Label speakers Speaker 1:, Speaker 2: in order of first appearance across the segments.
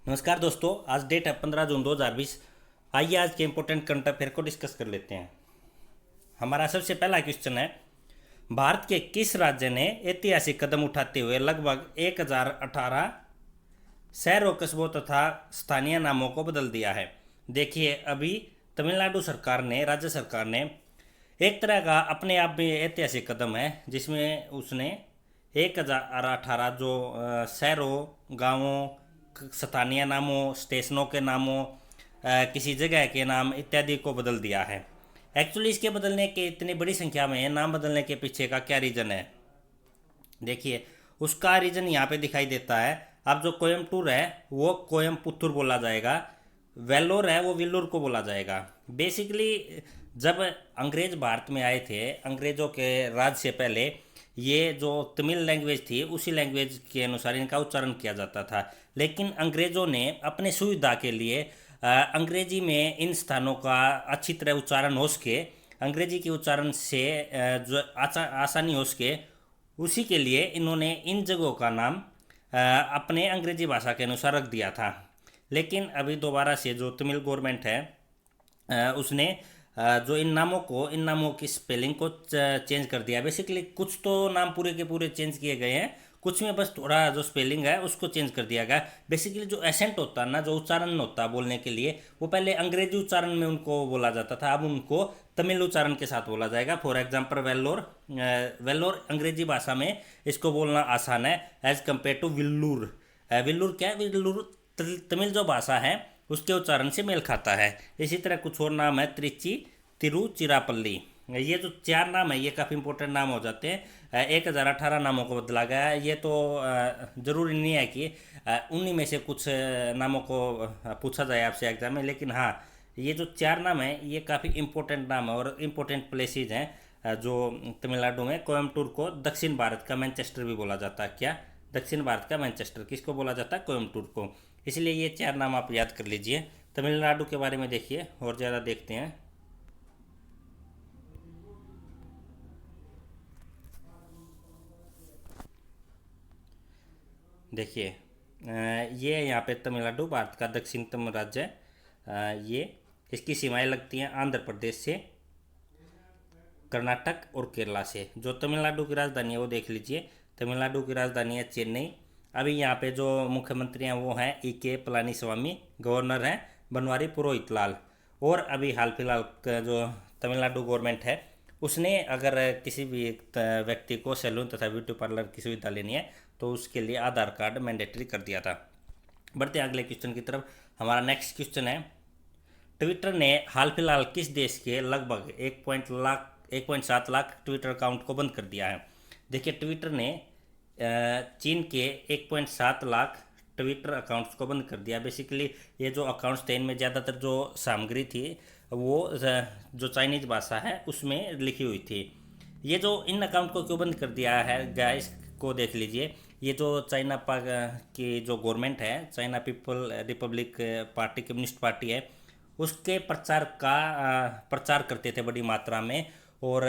Speaker 1: नमस्कार दोस्तों, आज डेट है 15 जून 2020। आइए आज के इम्पोर्टेंट करंट अफेयर को डिस्कस कर लेते हैं। हमारा सबसे पहला क्वेश्चन है, भारत के किस राज्य ने ऐतिहासिक कदम उठाते हुए लगभग 1018 शहरों, कस्बों तथा स्थानीय नामों को बदल दिया है। देखिए, अभी तमिलनाडु सरकार ने, राज्य सरकार ने एक तरह का अपने आप में ऐतिहासिक कदम है, जिसमें उसने 1018 जो शहरों, गांवों, स्थानीय नामों, स्टेशनों के नामों, किसी जगह के नाम इत्यादि को बदल दिया है। एक्चुअली इसके बदलने के, इतनी बड़ी संख्या में नाम बदलने के पीछे का क्या रीज़न है? देखिए, उसका रीज़न यहाँ पे दिखाई देता है। अब जो कोयम्बटूर है वो कोयम्पुत्तूर बोला जाएगा, वेल्लोर है वो विल्लूर को बोला जाएगा। बेसिकली जब अंग्रेज भारत में आए थे, अंग्रेज़ों के राज से पहले ये जो तमिल लैंग्वेज थी उसी लैंग्वेज के अनुसार इनका उच्चारण किया जाता था। लेकिन अंग्रेज़ों ने अपने सुविधा के लिए अंग्रेजी में इन स्थानों का अच्छी तरह उच्चारण हो सके, अंग्रेजी के उच्चारण से जो आसानी हो सके, उसी के लिए इन्होंने इन जगहों का नाम अपने अंग्रेजी भाषा के अनुसार रख दिया था। लेकिन अभी दोबारा से जो तमिल गवर्नमेंट है उसने जो इन नामों की स्पेलिंग को चेंज कर दिया। बेसिकली कुछ तो नाम पूरे के पूरे चेंज किए गए हैं, कुछ में बस थोड़ा जो स्पेलिंग है उसको चेंज कर दिया गया। बेसिकली जो एसेंट होता है ना, जो उच्चारण होता है बोलने के लिए, वो पहले अंग्रेजी उच्चारण में उनको बोला जाता था, अब उनको तमिल उच्चारण के साथ बोला जाएगा। फॉर एग्जाम्पल वेल्लोर, वेल्लोर अंग्रेजी भाषा में इसको बोलना आसान है एज कम्पेयर टू विल्लूर। विल्लूर क्या है? विल्लूर तमिल जो भाषा है उसके उच्चारण से मेल खाता है। इसी तरह कुछ और नाम है, त्रिची, तिरुचिरापल्ली। ये जो चार नाम है ये काफ़ी इंपॉर्टेंट नाम हो जाते हैं। 1018 नामों को बदला गया है। ये तो ज़रूरी नहीं है कि उन्हीं में से कुछ नामों को पूछा जाए आपसे एग्जाम में, लेकिन हाँ, ये जो चार नाम है ये काफ़ी इंपॉर्टेंट नाम है और इम्पोर्टेंट प्लेसेस हैं जो तमिलनाडु में। कोयम्बटूर को दक्षिण भारत का मैनचेस्टर भी बोला जाता है। क्या? दक्षिण भारत का मैनचेस्टर किसको बोला जाता है? कोयम्बटूर को। इसलिए ये चार नाम आप याद कर लीजिए। तमिलनाडु के बारे में देखिए और ज़्यादा देखते हैं। देखिए, ये यहाँ पे तमिलनाडु भारत का दक्षिणतम राज्य है। ये इसकी सीमाएं लगती हैं आंध्र प्रदेश से, कर्नाटक और केरला से। जो तमिलनाडु की राजधानी है वो देख लीजिए। तमिलनाडु की राजधानी है चेन्नई। अभी यहाँ पे जो मुख्यमंत्री हैं वो हैं E.K. पलानीस्वामी, गवर्नर हैं बनवारी पुरोहितलाल। और अभी हाल फिलहाल का जो तमिलनाडु गवर्नमेंट है उसने अगर किसी भी व्यक्ति को सैलून तथा ब्यूटी पार्लर की सुविधा लेनी है तो उसके लिए आधार कार्ड मैंडेटरी कर दिया था। बढ़ते हैं अगले क्वेश्चन की तरफ। हमारा नेक्स्ट क्वेश्चन है, ट्विटर ने हाल फिलहाल किस देश के लगभग 1.7 लाख ट्विटर अकाउंट को बंद कर दिया है? देखिए, ट्विटर ने चीन के 1.7 लाख ट्विटर अकाउंट्स को बंद कर दिया। बेसिकली ये जो अकाउंट्स थे इनमें ज़्यादातर जो सामग्री थी वो जो चाइनीज़ भाषा है उसमें लिखी हुई थी। ये जो इन अकाउंट को क्यों बंद कर दिया है गाइस को देख लीजिए। ये जो चाइना की जो गवर्नमेंट है, China people Republic party, communist party है, उसके प्रचार करते थे बड़ी मात्रा में। और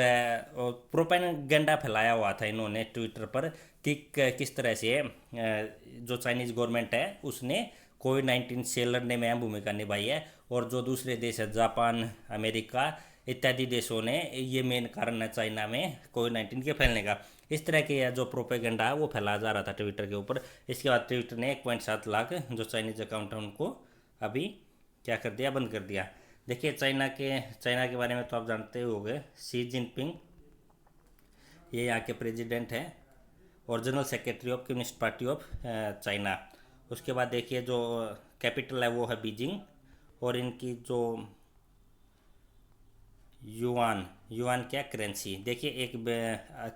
Speaker 1: प्रोपेगेंडा फैलाया हुआ था इन्होंने ट्विटर पर कि किस तरह से जो चाइनीज़ गवर्नमेंट है उसने कोविड-19 से लड़ने में अहम भूमिका निभाई है। और जो दूसरे देश है, जापान, अमेरिका इत्यादि देशों ने, ये मेन कारण है चाइना में कोविड-19 के फैलने का। इस तरह के जो प्रोपेगेंडा है वो फैलाया जा रहा था ट्विटर के ऊपर। इसके बाद ट्विटर ने 1.7 लाख जो चाइनीज़ अकाउंट है उनको अभी क्या कर दिया? बंद कर दिया। देखिए, चाइना के बारे में तो आप जानते ही होंगे। शी जिनपिंग ये यहाँ के प्रेसिडेंट हैं और general secretary of communist party of China. उसके बाद देखिए जो कैपिटल है वो है बीजिंग। और इनकी जो युआन क्या करेंसी, देखिए एक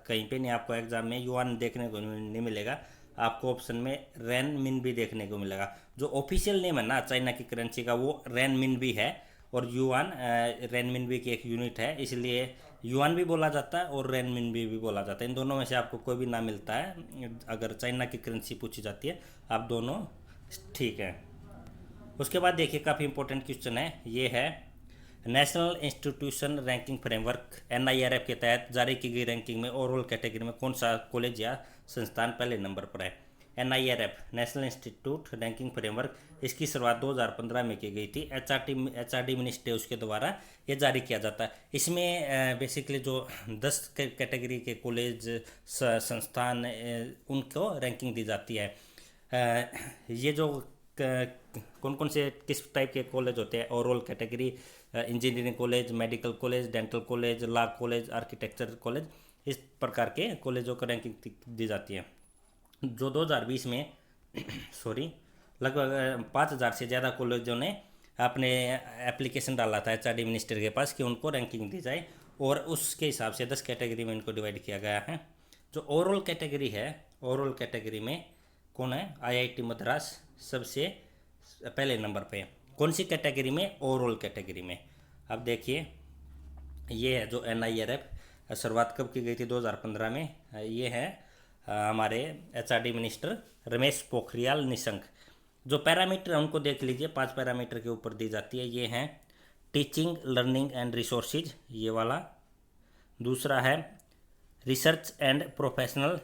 Speaker 1: कहीं पे नहीं आपको एग्जाम में युआन देखने को नहीं मिलेगा, आपको ऑप्शन में रेन मिन भी देखने को मिलेगा। जो ऑफिशियल नेम है ना चाइना की करेंसी का वो रेन मिन भी है और युआन रेन मिन भी की एक यूनिट है, इसलिए युआन भी बोला जाता है और रेन मिन भी बोला जाता है। इन दोनों में से आपको कोई भी ना मिलता है अगर चाइना की करेंसी पूछी जाती है, आप दोनों ठीक है। उसके बाद देखिए काफ़ी इंपॉर्टेंट क्वेश्चन है, ये है national institution ranking framework NIRF के तहत जारी की गई रैंकिंग में ओवरऑल कैटेगरी में कौन सा कॉलेज या संस्थान पहले नंबर पर है? NIRF national institute ranking framework, इसकी शुरुआत 2015 में की गई थी। HRD मिनिस्ट्री उसके द्वारा ये जारी किया जाता है। इसमें बेसिकली जो 10 कैटेगरी के कॉलेज संस्थान उनको रैंकिंग दी जाती है। ये जो कौन कौन से किस टाइप के कॉलेज होते हैं, overall category, engineering college, medical college, dental college, law college, architecture college, इस प्रकार के कॉलेजों को रैंकिंग दी जाती है। जो 2020 में सॉरी लगभग 5000 से ज़्यादा कॉलेजों ने अपने एप्लीकेशन डाला था HRD मिनिस्टर के पास कि उनको रैंकिंग दी जाए, और उसके हिसाब से 10 कैटेगरी में इनको डिवाइड किया गया है। जो ओवरऑल कैटेगरी है, ओवरऑल कैटेगरी में कौन है? IIT मद्रास सबसे पहले नंबर पे। कौन सी कैटेगरी में? ओवरऑल कैटेगरी में। अब देखिए ये है जो NIRF शुरुआत कब की गई थी? 2015 में। ये है हमारे HRD मिनिस्टर रमेश पोखरियाल निशंक। जो पैरामीटर है उनको देख लीजिए, 5 पैरामीटर के ऊपर दी जाती है। ये हैं टीचिंग, लर्निंग एंड रिसोर्सेज, ये वाला। दूसरा है रिसर्च एंड प्रोफेशनल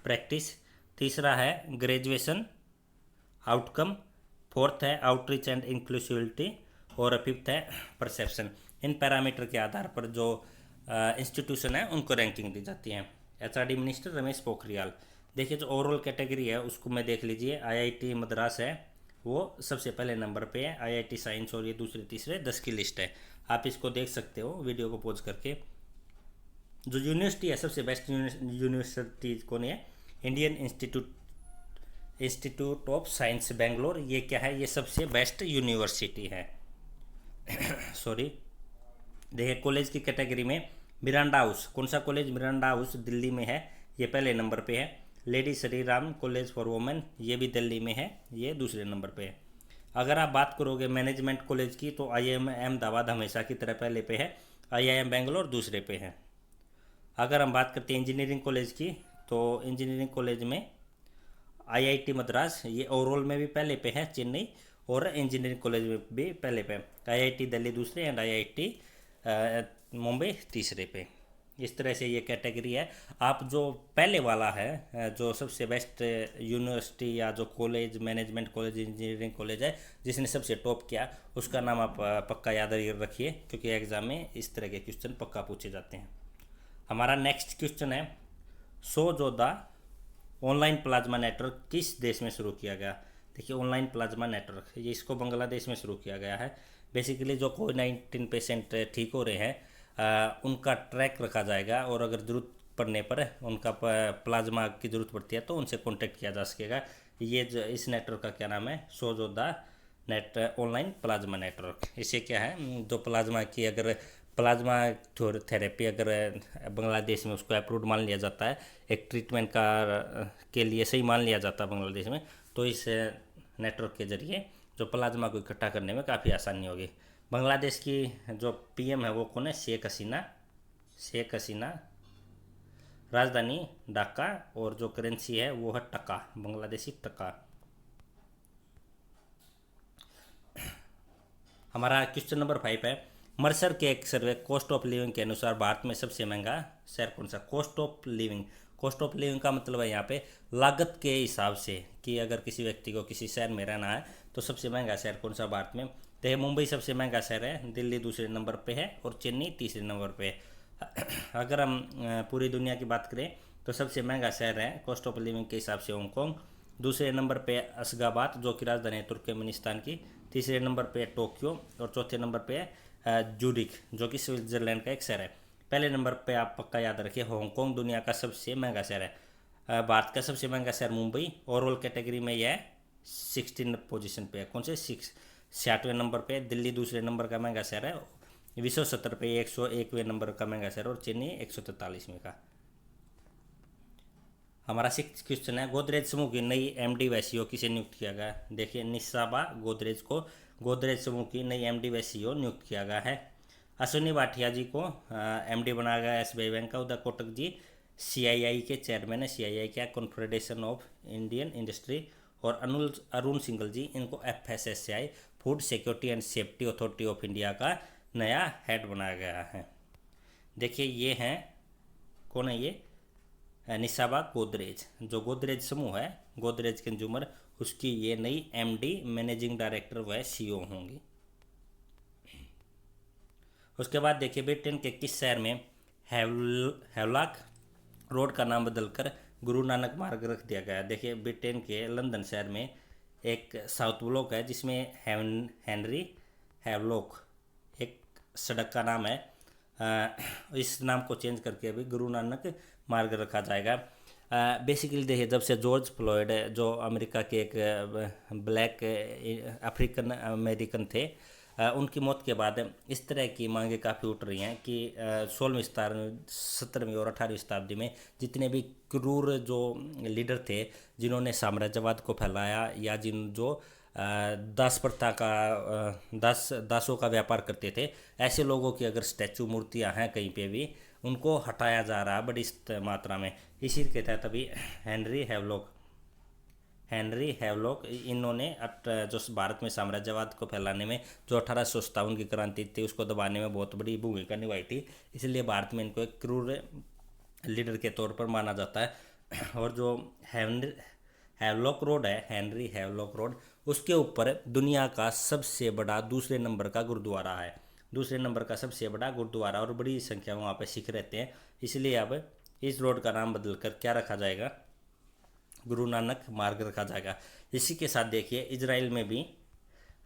Speaker 1: प्रैक्टिस। तीसरा है ग्रेजुएशन आउटकम। फोर्थ है आउटरीच एंड इंक्लूसिविटी, और फिफ्थ है परसेप्शन। इन पैरामीटर के आधार पर जो इंस्टीट्यूशन है उनको रैंकिंग दी जाती है। HRD minister Ramesh Pokhriyal. देखिए जो ओवरऑल कैटेगरी है उसको मैं देख लीजिए, IIT मद्रास है वो सबसे पहले नंबर पे है, IIT साइंस और ये दूसरे तीसरे 10 की लिस्ट है। आप इसको देख सकते हो वीडियो को पॉज करके। जो यूनिवर्सिटी है सबसे बेस्ट यूनिवर्सिटी कौन है? Indian institute of science Bangalore. ये क्या है? ये सबसे बेस्ट यूनिवर्सिटी है। सॉरी। देखिए कॉलेज की कैटेगरी में मिरांडा हाउस, कौन सा कॉलेज? मिरांडा हाउस दिल्ली में है, ये पहले नंबर पे है। Lady Shri Ram college for women, ये भी दिल्ली में है, ये दूसरे नंबर पे है। अगर आप बात करोगे मैनेजमेंट कॉलेज की तो IIM अहमदाबाद हमेशा की तरह पहले पे है, IIM बेंगलोर दूसरे पे है। अगर हम बात करते हैं इंजीनियरिंग कॉलेज की तो इंजीनियरिंग कॉलेज में IIT मद्रास ये ओवरऑल में भी पहले पे है, चेन्नई, और इंजीनियरिंग कॉलेज में भी पहले पे। IIT दिल्ली दूसरे एंड IIT मुंबई तीसरे पे। इस तरह से ये कैटेगरी है। आप जो पहले वाला है जो सबसे बेस्ट यूनिवर्सिटी या जो college, management college, engineering college है जिसने सबसे टॉप किया, उसका नाम आप पक्का याद रखिए, क्योंकि एग्ज़ाम में इस तरह के क्वेश्चन पक्का पूछे जाते हैं। हमारा नेक्स्ट क्वेश्चन है, सो जोधा ऑनलाइन प्लाज्मा नेटवर्क किस देश में शुरू किया गया? देखिए ऑनलाइन प्लाज्मा नेटवर्क ये इसको बांग्लादेश में शुरू किया गया है। बेसिकली जो कोविड-19 पेशेंट ठीक हो रहे हैं उनका ट्रैक रखा जाएगा, और अगर ज़रूरत पड़ने पर उनका प्लाज्मा की ज़रूरत पड़ती है तो उनसे कांटेक्ट किया जा सकेगा। ये जो इस नेटवर्क का क्या नाम है? सोजोदा ऑनलाइन प्लाज्मा नेटवर्क। इससे क्या है, जो प्लाज्मा की अगर प्लाज्मा थेरेपी अगर बांग्लादेश में उसको अप्रूव मान लिया जाता है, एक ट्रीटमेंट का के लिए सही मान लिया जाता है बांग्लादेश में, तो इस नेटवर्क के जरिए जो प्लाज्मा को इकट्ठा करने में काफ़ी आसानी होगी। बांग्लादेश की जो PM है वो कौन है? शेख हसीना। राजधानी ढाका, और जो करेंसी है वो है टका, बांग्लादेशी टका। हमारा क्वेश्चन नंबर 5 है, मर्सर के एक सर्वे कॉस्ट ऑफ लिविंग के अनुसार भारत में सबसे महंगा शहर कौन सा? Cost of living. Cost of living का मतलब है यहाँ पे लागत के हिसाब से कि अगर किसी व्यक्ति को किसी शहर में रहना है तो सबसे महंगा शहर कौन सा भारत में? तो ये मुंबई सबसे महंगा शहर है, दिल्ली दूसरे नंबर पे है, और चेन्नई तीसरे नंबर पे है। अगर हम पूरी दुनिया की बात करें तो सबसे महंगा शहर है कॉस्ट ऑफ लिविंग के हिसाब से हांगकॉन्ग, दूसरे नंबर पे अशगाबाद जो कि राजधानी है तुर्कमेनिस्तान की, तीसरे नंबर पे टोक्यो, और चौथे नंबर पे है जूरिक जो कि स्विट्जरलैंड का एक शहर है। पहले नंबर पे आप पक्का याद रखिए हांगकॉन्ग दुनिया का सबसे महंगा शहर है। भारत का सबसे महंगा शहर मुंबई, ओवरऑल कैटेगरी में यह 16 पोजीशन पे है। कौन से? 66वें नंबर पे। दिल्ली दूसरे नंबर का महंगा शहर है, विश्व स्तर पे 101वें नंबर का महंगा शहर, और चेन्नई 143वें का। हमारा 6 क्वेश्चन है, गोदरेज समूह की नई MD व CEO किसे नियुक्त किया गया? देखिए निशाबा गोदरेज को गोदरेज समूह की नई MD व CEO नियुक्त किया गया है। अश्विनी भाटिया जी को MD बनाया गया SBI बैंक का। उदय कोटक जी CII के चेयरमैन है, CII क्या? Confederation of Indian industry. और अरुण सिंघल जी इनको FSSAI food security and safety authority of India का नया हेड बनाया गया है। देखिए ये हैं, कौन है ये? निसाबा गोदरेज, जो गोदरेज समूह है, गोदरेज कंज्यूमर, उसकी ये नई एमडी मैनेजिंग डायरेक्टर व सीईओ होंगी। उसके बाद देखिए ब्रिटेन के किस शहर में हैवलॉक रोड का नाम बदलकर गुरु नानक मार्ग रख दिया गया। देखिए ब्रिटेन के लंदन शहर में एक साउथ ब्लॉक है जिसमें हेनरी हैवलॉक एक सड़क का नाम है। इस नाम को चेंज करके अभी गुरु नानक मार्ग रखा जाएगा। बेसिकली देखिए जब से जॉर्ज फ्लॉयड जो अमेरिका के एक ब्लैक अफ्रीकन अमेरिकन थे, उनकी मौत के बाद इस तरह की मांगें काफ़ी उठ रही हैं कि 16वीं 17वीं और 18वीं शताब्दी में जितने भी क्रूर जो लीडर थे जिन्होंने साम्राज्यवाद को फैलाया या जिन जो दास प्रथा का दासों का व्यापार करते थे, ऐसे लोगों की अगर स्टैचू मूर्तियां हैं कहीं पे भी, उनको हटाया जा रहा है बड़ी मात्रा में। इसी के तहत अभी हेनरी हैवलॉक इन्होंने जो भारत में साम्राज्यवाद को फैलाने में जो 1857 की क्रांति थी उसको दबाने में बहुत बड़ी भूमिका निभाई थी, इसलिए भारत में इनको एक क्रूर लीडर के तौर पर माना जाता है। और जो हैवलॉक रोड है, हेनरी हैवलॉक रोड, उसके ऊपर दुनिया का सबसे बड़ा दूसरे नंबर का गुरुद्वारा है, दूसरे नंबर का सबसे बड़ा गुरुद्वारा, और बड़ी संख्या में वहाँ पे सिख रहते हैं। इसलिए अब इस रोड का नाम बदलकर क्या रखा जाएगा, गुरु नानक मार्ग रखा जाएगा। इसी के साथ देखिए इजराइल में भी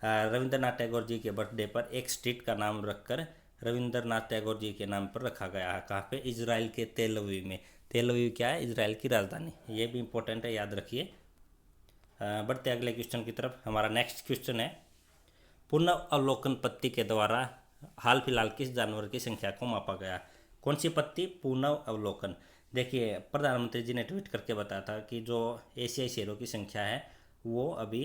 Speaker 1: रविंद्रनाथ टैगोर जी के बर्थडे पर एक स्ट्रीट का नाम रखकर रविंद्रनाथ टैगोर जी के नाम पर रखा गया है। कहाँ पे, इजराइल के तेल अवीव में। तेल अवीव क्या है, इजराइल की राजधानी, ये भी इंपॉर्टेंट है, याद रखिए। बढ़ते अगले क्वेश्चन की तरफ। हमारा नेक्स्ट क्वेश्चन है, पुनः अवलोकन पत्ती के द्वारा हाल फिलहाल किस जानवर की संख्या को मापा गया। कौन सी पत्ती, पुनः अवलोकन। देखिए प्रधानमंत्री जी ने ट्वीट करके बताया था कि जो एशियाई शेरों की संख्या है वो अभी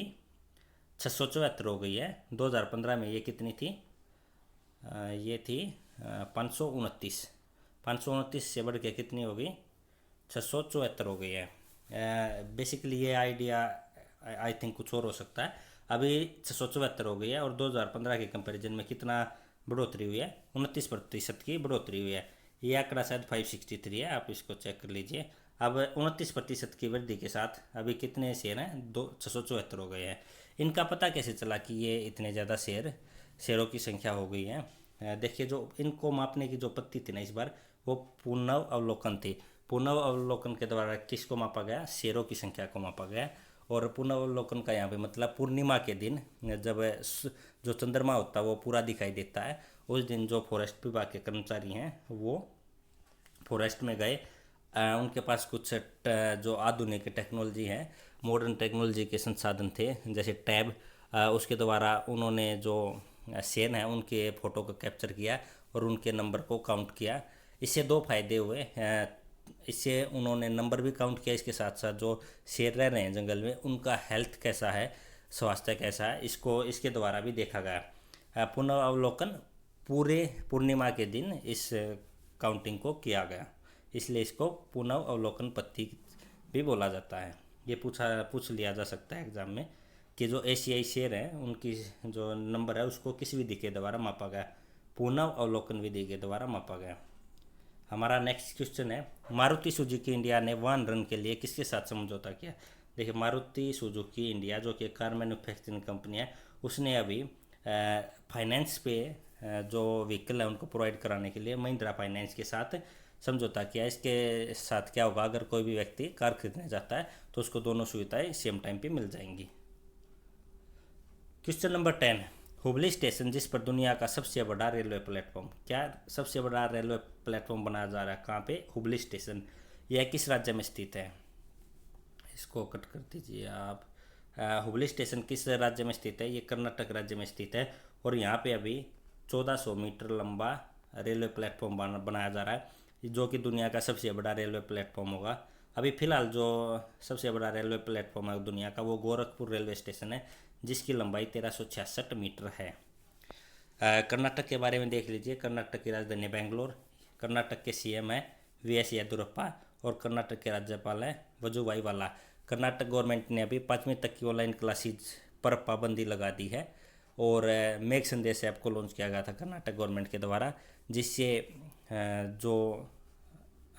Speaker 1: 674 हो गई है। 2015 में ये कितनी थी, ये थी 529, 529 से बढ़ के कितनी हो गई, 674 हो गई है। बेसिकली ये आइडिया आई थिंक कुछ और हो सकता है। अभी 674 हो गई है और 2015 के कंपैरिजन में कितना बढ़ोतरी हुई है, 29% की बढ़ोतरी हुई है। ये आंकड़ा शायद 563 है, आप इसको चेक कर लीजिए। अब 29% की वृद्धि के साथ अभी कितने शेयर हैं, 674 हो गए हैं। इनका पता कैसे चला कि ये इतने ज़्यादा शेयरों की संख्या हो गई है। देखिए जो इनको मापने की जो पत्ती थी ना इस बार, वो पुनः अवलोकन थी। पुनः अवलोकन के द्वारा किसको मापा गया, शेयरों की संख्या को मापा गया। और पुनः अवलोकन का यहाँ पे मतलब पूर्णिमा के दिन जब जो चंद्रमा होता है वो पूरा दिखाई देता है, उस दिन जो फॉरेस्ट विभाग के कर्मचारी हैं वो फॉरेस्ट में गए। उनके पास कुछ जो आधुनिक टेक्नोलॉजी है, मॉडर्न टेक्नोलॉजी के संसाधन थे, जैसे टैब, उसके द्वारा उन्होंने जो शेर हैं उनके फ़ोटो को कैप्चर किया और उनके नंबर को काउंट किया। इससे दो फायदे हुए, इससे उन्होंने नंबर भी काउंट किया, इसके साथ साथ जो शेर रह रहे हैं जंगल में उनका हेल्थ कैसा है, स्वास्थ्य कैसा है, इसको इसके द्वारा भी देखा गया। पुनः अवलोकन पूरे पूर्णिमा के दिन इस काउंटिंग को किया गया, इसलिए इसको पुनः अवलोकन पत्ती भी बोला जाता है। ये पूछ लिया जा सकता है एग्जाम में कि जो एशियाई शेर हैं उनकी जो नंबर है उसको किस विधि के द्वारा मापा गया, पुनः अवलोकन विधि के द्वारा मापा गया। हमारा नेक्स्ट क्वेश्चन है, मारुति सुजुकी इंडिया ने वाहन रन के लिए किसके साथ समझौता किया। देखिए मारुति सुजुकी इंडिया जो कि कार मैन्युफैक्चरिंग कंपनी है, उसने अभी फाइनेंस पे जो व्हीकल है उनको प्रोवाइड कराने के लिए महिंद्रा फाइनेंस के साथ समझौता किया। इसके साथ क्या होगा, अगर कोई भी व्यक्ति कार खरीदने जाता है तो उसको दोनों सुविधाएं सेम टाइम पे मिल जाएंगी। क्वेश्चन नंबर 10, हुबली स्टेशन जिस पर दुनिया का सबसे बड़ा रेलवे प्लेटफॉर्म, क्या सबसे बड़ा रेलवे प्लेटफॉर्म बनाया जा रहा है, कहाँ पे, हुबली स्टेशन। यह किस राज्य में स्थित है, इसको कट कर दीजिए आप। हुबली स्टेशन किस राज्य में स्थित है, ये कर्नाटक राज्य में स्थित है। और यहाँ पे अभी 1400 मीटर लंबा रेलवे प्लेटफॉर्म बनाया जा रहा है जो कि दुनिया का सबसे बड़ा रेलवे प्लेटफॉर्म होगा। अभी फ़िलहाल जो सबसे बड़ा रेलवे प्लेटफॉर्म है दुनिया का वो गोरखपुर रेलवे स्टेशन है जिसकी लंबाई 1366 मीटर है। कर्नाटक के बारे में देख लीजिए, कर्नाटक की राजधानी बेंगलोर, कर्नाटक के सीएम है वीएस येदियुरप्पा और कर्नाटक के राज्यपाल हैं वजुभाई वाला। कर्नाटक गवर्नमेंट ने अभी 5वीं तक की ऑनलाइन क्लासेज पर पाबंदी लगा दी है और मेघ संदेश ऐप को लॉन्च किया गया था कर्नाटक गवर्नमेंट के द्वारा, जिससे जो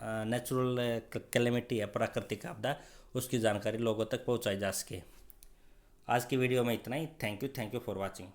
Speaker 1: नेचुरल कैलेमिटी है, प्राकृतिक आपदा, उसकी जानकारी लोगों तक पहुंचाई जा सके। आज की वीडियो में इतना ही। Thank you for watching.